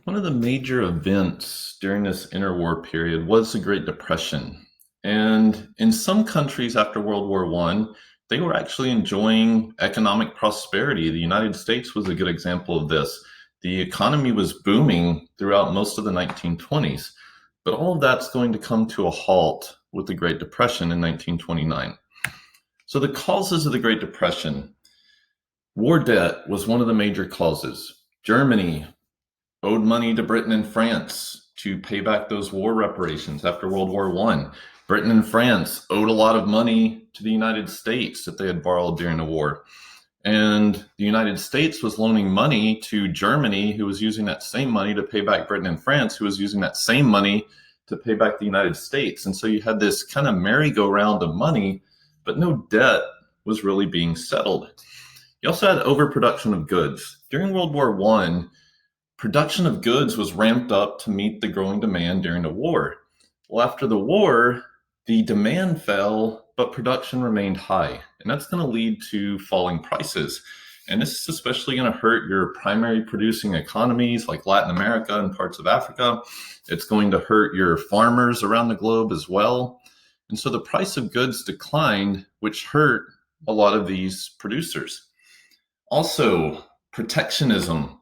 One of the major events during this interwar period was the Great Depression. And in some countries after World War I, they were actually enjoying economic prosperity. The United States was a good example of this. The economy was booming throughout most of the 1920s, but all of that's going to come to a halt with the Great Depression in 1929. So, the causes of the Great Depression: war debt was one of the major causes. Germany owed money to Britain and France to pay back those war reparations after World War I. Britain and France owed a lot of money to the United States that they had borrowed during the war. And the United States was loaning money to Germany, who was using that same money to pay back Britain and France, who was using that same money to pay back the United States. And so you had this kind of merry-go-round of money, but no debt was really being settled. You also had overproduction of goods. During World War I, production of goods was ramped up to meet the growing demand during the war. Well, after the war, the demand fell, but production remained high, and that's going to lead to falling prices. And this is especially going to hurt your primary producing economies like Latin America and parts of Africa. It's going to hurt your farmers around the globe as well. And so the price of goods declined, which hurt a lot of these producers. Also, protectionism.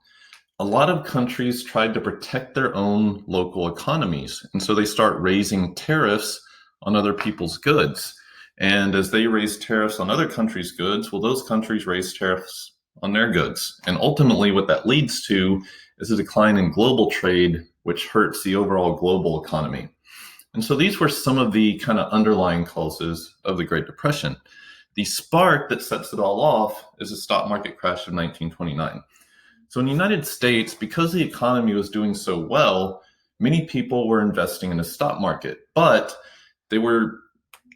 A lot of countries tried to protect their own local economies. And so they start raising tariffs on other people's goods. And as they raise tariffs on other countries' goods, well, those countries raise tariffs on their goods. And ultimately, what that leads to is a decline in global trade, which hurts the overall global economy. And so these were some of the kind of underlying causes of the Great Depression. The spark that sets it all off is the stock market crash of 1929. So in the United States, because the economy was doing so well, many people were investing in the stock market, but they were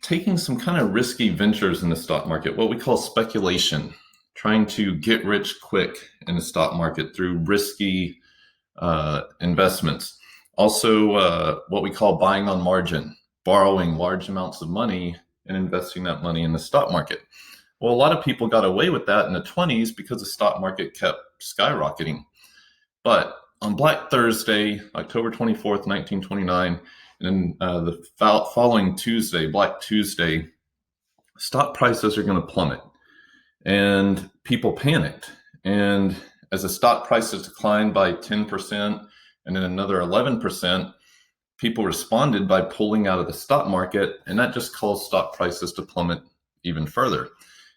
taking some kind of risky ventures in the stock market, what we call speculation, trying to get rich quick in the stock market through risky investments. Also, what we call buying on margin, borrowing large amounts of money and investing that money in the stock market. Well, a lot of people got away with that in the 20s because the stock market kept skyrocketing. But on Black Thursday, October 24th, 1929, and then the following Tuesday, Black Tuesday, stock prices are going to plummet. And people panicked. And as the stock prices declined by 10% and then another 11%, people responded by pulling out of the stock market, and that just caused stock prices to plummet even further.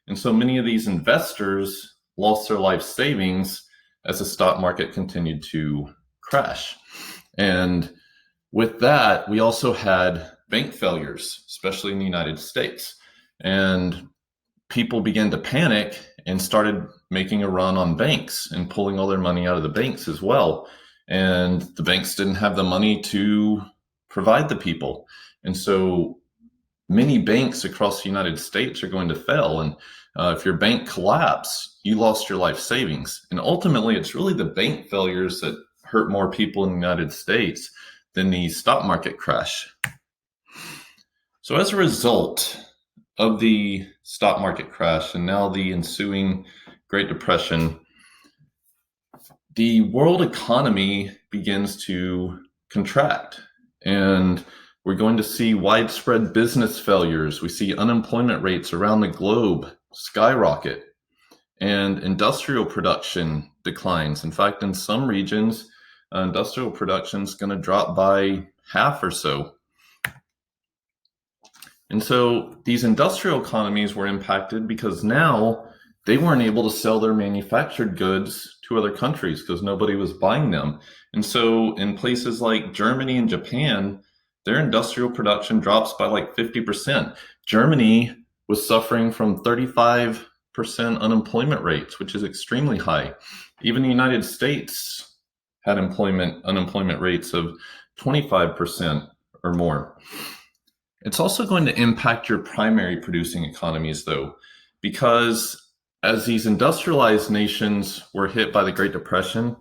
And so many of these investors lost their life savings as the stock market continued to crash. And with that, we also had bank failures, especially in the United States. And people began to panic and started making a run on banks and pulling all their money out of the banks as well. And the banks didn't have the money to provide the people. And so many banks across the United States are going to fail. And if your bank collapsed, you lost your life savings. And ultimately, it's really the bank failures that hurt more people in the United States than the stock market crash. So as a result of the stock market crash and now the ensuing Great Depression, the world economy begins to contract. And we're going to see widespread business failures. We see unemployment rates around the globe skyrocket, and industrial production declines. In fact, in some regions, industrial production is going to drop by half or so. And so these industrial economies were impacted because now they weren't able to sell their manufactured goods to other countries because nobody was buying them. And so in places like Germany and Japan, their industrial production drops by like 50%. Germany was suffering from 35% unemployment rates, which is extremely high. Even the United States had unemployment rates of 25% or more. It's also going to impact your primary producing economies, though, because as these industrialized nations were hit by the Great Depression,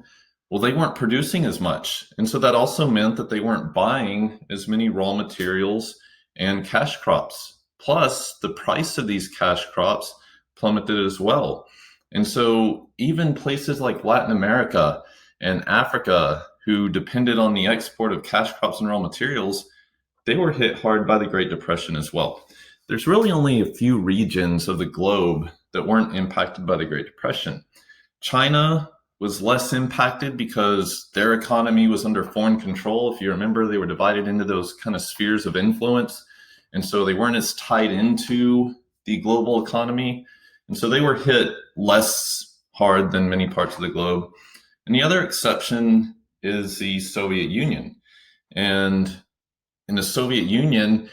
well, they weren't producing as much. And so that also meant that they weren't buying as many raw materials and cash crops. Plus, the price of these cash crops plummeted as well. And so even places like Latin America and Africa, who depended on the export of cash crops and raw materials, they were hit hard by the Great Depression as well. There's really only a few regions of the globe that weren't impacted by the Great Depression. China was less impacted because their economy was under foreign control. If you remember, they were divided into those kind of spheres of influence. And so they weren't as tied into the global economy. And so they were hit less hard than many parts of the globe. And the other exception is the Soviet Union. And in the Soviet Union,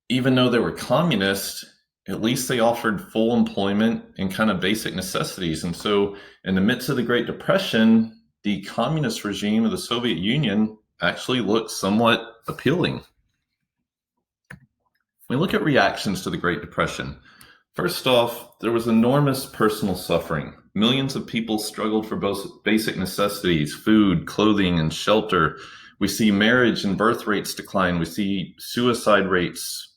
even though they were communist, at least they offered full employment and kind of basic necessities. And so in the midst of the Great Depression, the communist regime of the Soviet Union actually looked somewhat appealing. When we look at reactions to the Great Depression, first off, there was enormous personal suffering. Millions of people struggled for both basic necessities, food, clothing, and shelter. We see marriage and birth rates decline. We see suicide rates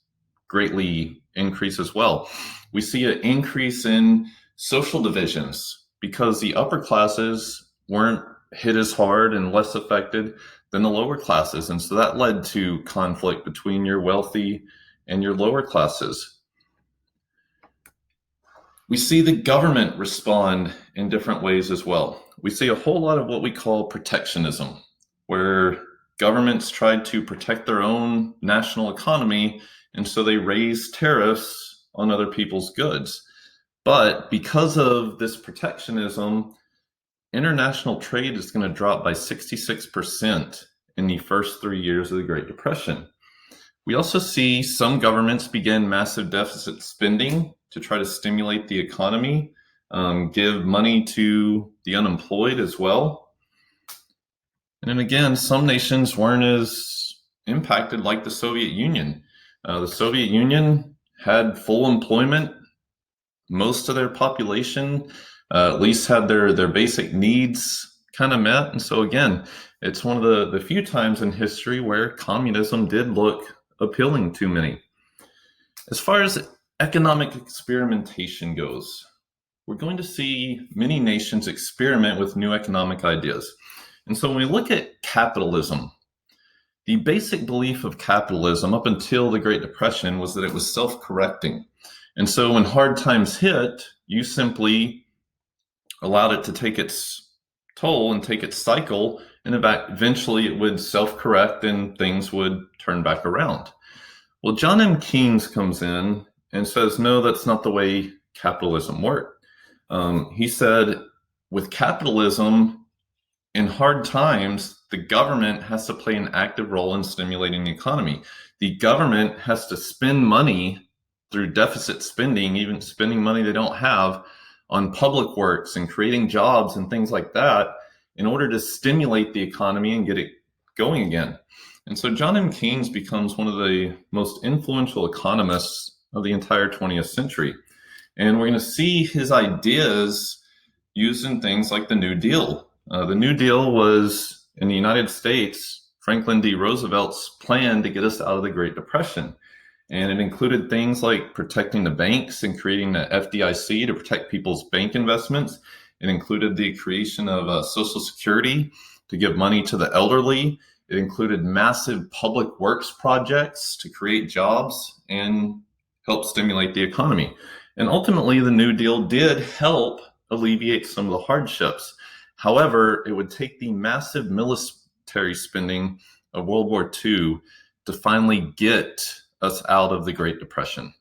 greatly increase as well. We see an increase in social divisions because the upper classes weren't hit as hard and less affected than the lower classes. And so that led to conflict between your wealthy and your lower classes. We see the government respond in different ways as well. We see a whole lot of what we call protectionism, where governments tried to protect their own national economy, and so they raised tariffs on other people's goods. But because of this protectionism, international trade is going to drop by 66% in the first 3 years of the Great Depression. We also see some governments begin massive deficit spending to try to stimulate the economy, give money to the unemployed as well. And then again, some nations weren't as impacted like the Soviet Union. The Soviet Union had full employment. Most of their population at least had their basic needs kind of met. And so again, it's one of the few times in history where communism did look appealing to many. As far as economic experimentation goes, we're going to see many nations experiment with new economic ideas. And so when we look at capitalism, the basic belief of capitalism up until the Great Depression was that it was self-correcting. And so when hard times hit, you simply allowed it to take its toll and take its cycle, and eventually it would self-correct and things would turn back around. Well, John M. Keynes comes in and says, no, that's not the way capitalism worked. He said, with capitalism, in hard times, the government has to play an active role in stimulating the economy. The government has to spend money through deficit spending, even spending money they don't have, on public works and creating jobs and things like that in order to stimulate the economy and get it going again. And so John M. Keynes becomes one of the most influential economists of the entire 20th century. And we're going to see his ideas used in things like the New Deal. The New Deal was, in the United States, Franklin D. Roosevelt's plan to get us out of the Great Depression. And it included things like protecting the banks and creating the FDIC to protect people's bank investments. It included the creation of Social Security to give money to the elderly. It included massive public works projects to create jobs and help stimulate the economy. And ultimately, the New Deal did help alleviate some of the hardships. However, it would take the massive military spending of World War II to finally get us out of the Great Depression.